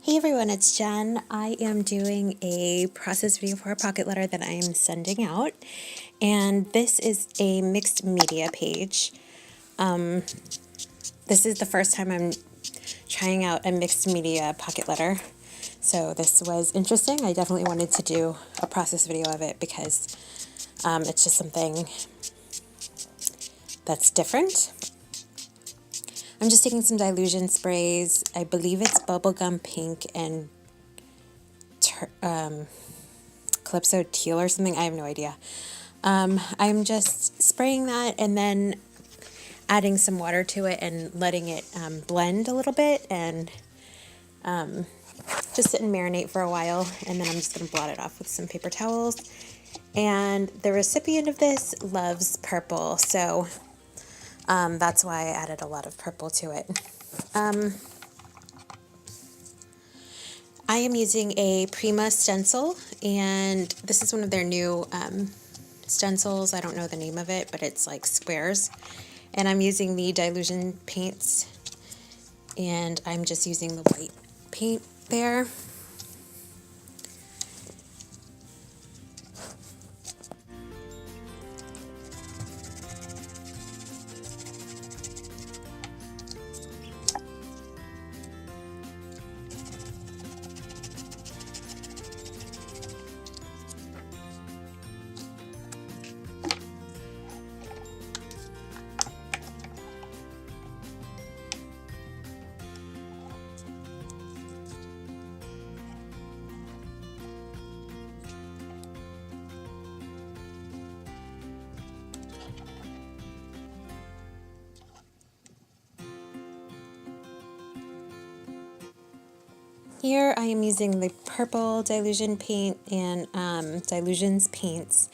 Hey everyone, it's Jen. I am doing a process video for a pocket letter that I am sending out, and this is a mixed media page. This is the first time I'm trying out a mixed media pocket letter, so this was interesting. I definitely wanted to do a process video of it because it's just something that's different. I'm just taking some Dylusion sprays. I believe it's bubblegum pink and Calypso teal or something. I have no idea. I'm just spraying that and then adding some water to it and letting it blend a little bit and just sit and marinate for a while. And then I'm just going to blot it off with some paper towels. And the recipient of this loves purple, so that's why I added a lot of purple to it. I am using a Prima stencil, and this is one of their new stencils. I don't know the name of it, but it's like squares. And I'm using the Dylusion paints, and I'm just using the white paint there. Here I am using the purple Dylusion paint and Dylusion's paints,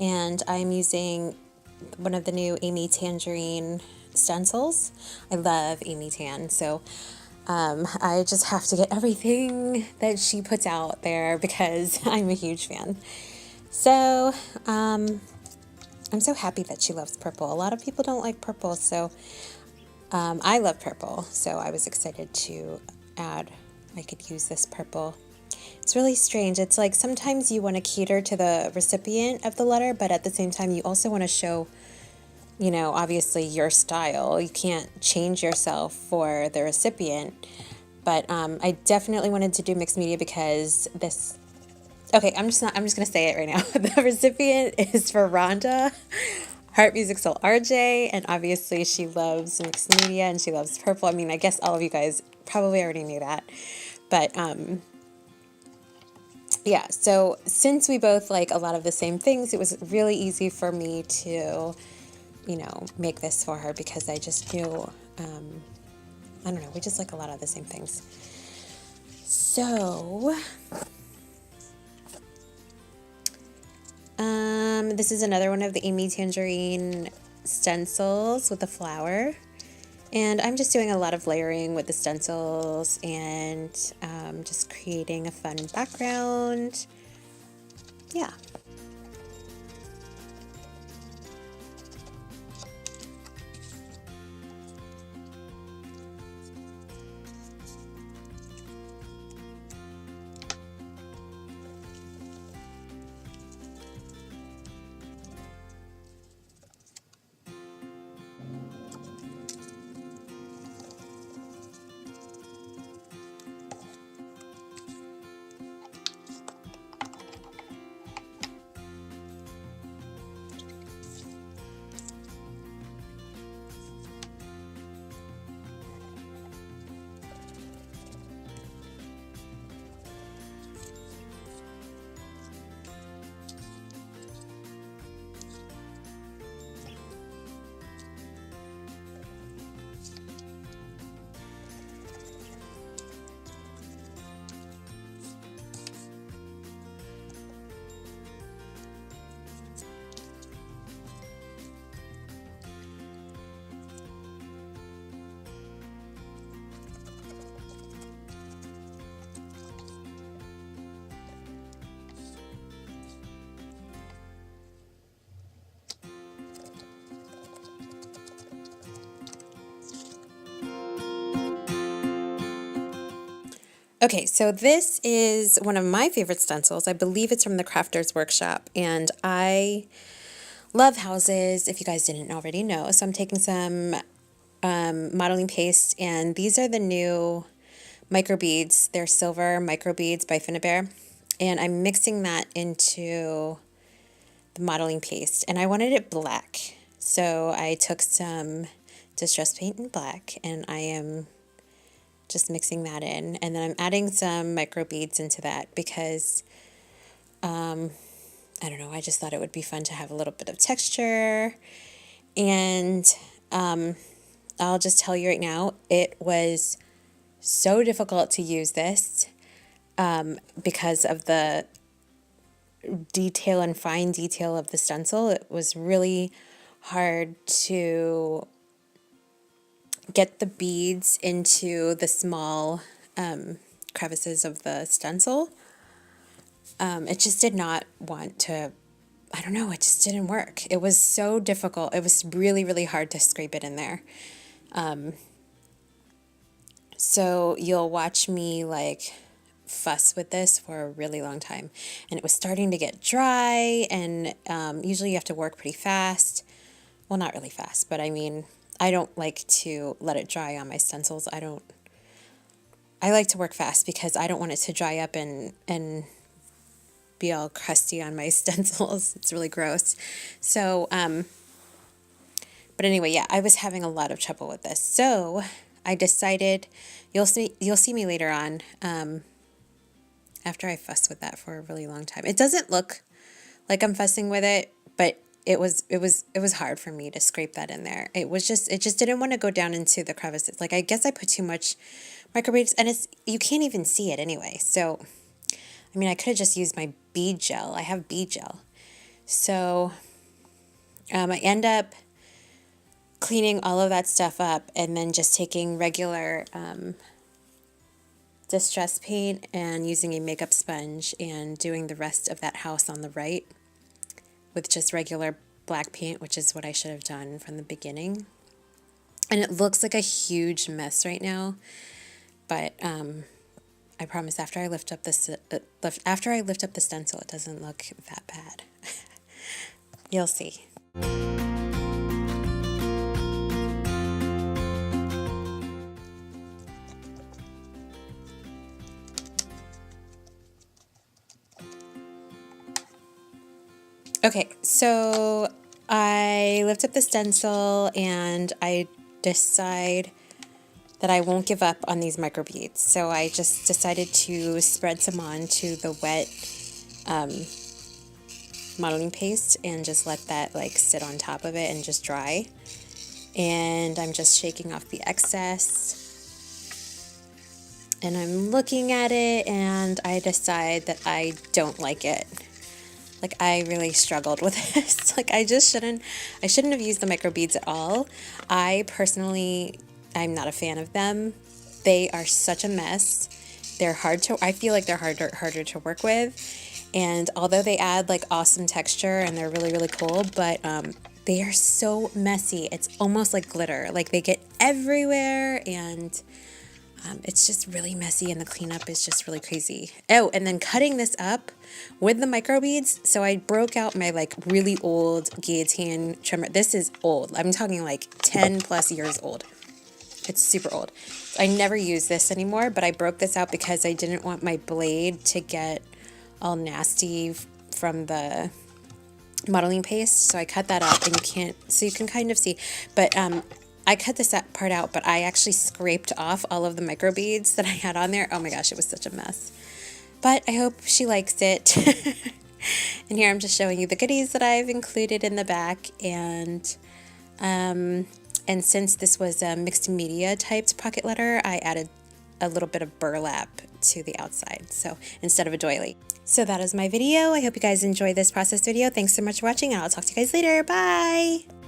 and I'm using one of the new Amy Tangerine stencils. I love Amy Tan, so I just have to get everything that she puts out there because I'm a huge fan. So I'm so happy that she loves purple. A lot of people don't like purple, so I love purple, so I was excited to add. I could use this purple. It's really strange. It's like sometimes you want to cater to the recipient of the letter, but at the same time you also want to show, you know, obviously your style. You can't change yourself for the recipient. But I definitely wanted to do mixed media because this. Okay, I'm just gonna say it right now. The recipient is for Rhonda, Heart Music Soul RJ, and obviously she loves mixed media and she loves purple. I mean, I guess all of you guys probably already knew that. But yeah, so since we both like a lot of the same things, it was really easy for me to, you know, make this for her because I just knew, I don't know, we just like a lot of the same things. So, this is another one of the Amy Tangerine stencils with a flower. And I'm just doing a lot of layering with the stencils and just creating a fun background. Yeah. Okay, so this is one of my favorite stencils. I believe it's from the Crafters Workshop, and I love houses, if you guys didn't already know. So I'm taking some modeling paste, and these are the new micro beads. They're silver micro beads by Finnabair, and I'm mixing that into the modeling paste, and I wanted it black. So I took some distress paint in black, and I am just mixing that in, and then I'm adding some micro beads into that because I don't know, I just thought it would be fun to have a little bit of texture. And I'll just tell you right now, it was so difficult to use this because of the detail and fine detail of the stencil. It was really hard to get the beads into the small crevices of the stencil. It just did not want to, I don't know, it just didn't work. It was so difficult. It was really, really hard to scrape it in there. So you'll watch me like fuss with this for a really long time. And it was starting to get dry, and usually you have to work pretty fast. Well, not really fast, but I mean, I don't like to let it dry on my stencils. I like to work fast because I don't want it to dry up and be all crusty on my stencils. It's really gross. So, but anyway, yeah, I was having a lot of trouble with this. So I decided, you'll see me later on, after I fuss with that for a really long time. It doesn't look like I'm fussing with it, but it was hard for me to scrape that in there. It just didn't want to go down into the crevices. Like, I guess I put too much microbeads, and you can't even see it anyway. So, I mean, I could have just used my bead gel. I have bead gel. So, I end up cleaning all of that stuff up and then just taking regular distress paint and using a makeup sponge and doing the rest of that house on the right with just regular black paint, which is what I should have done from the beginning. And it looks like a huge mess right now, but I promise after I lift up the stencil, it doesn't look that bad. You'll see. Okay, so I lift up the stencil and I decide that I won't give up on these micro beads. So I just decided to spread some onto the wet modeling paste and just let that like sit on top of it and just dry. And I'm just shaking off the excess. And I'm looking at it and I decide that I don't like it. Like, I really struggled with this. Like, I shouldn't have used the micro beads at all. I'm not a fan of them. They are such a mess. I feel like they're harder to work with. And although they add like awesome texture and they're really, really cool, but they are so messy. It's almost like glitter. Like, they get everywhere, and it's just really messy, and the cleanup is just really crazy. Oh, and then cutting this up with the micro beads. So I broke out my like really old guillotine trimmer. This is old. I'm talking like 10 plus years old. It's super old. I never use this anymore, but I broke this out because I didn't want my blade to get all nasty from the modeling paste. So I cut that up, and you can kind of see, but I cut this part out, but I actually scraped off all of the micro beads that I had on there. Oh my gosh, it was such a mess. But I hope she likes it. And here I'm just showing you the goodies that I've included in the back. And since this was a mixed media typed pocket letter, I added a little bit of burlap to the outside, so instead of a doily. So that is my video. I hope you guys enjoyed this process video. Thanks so much for watching, and I'll talk to you guys later. Bye!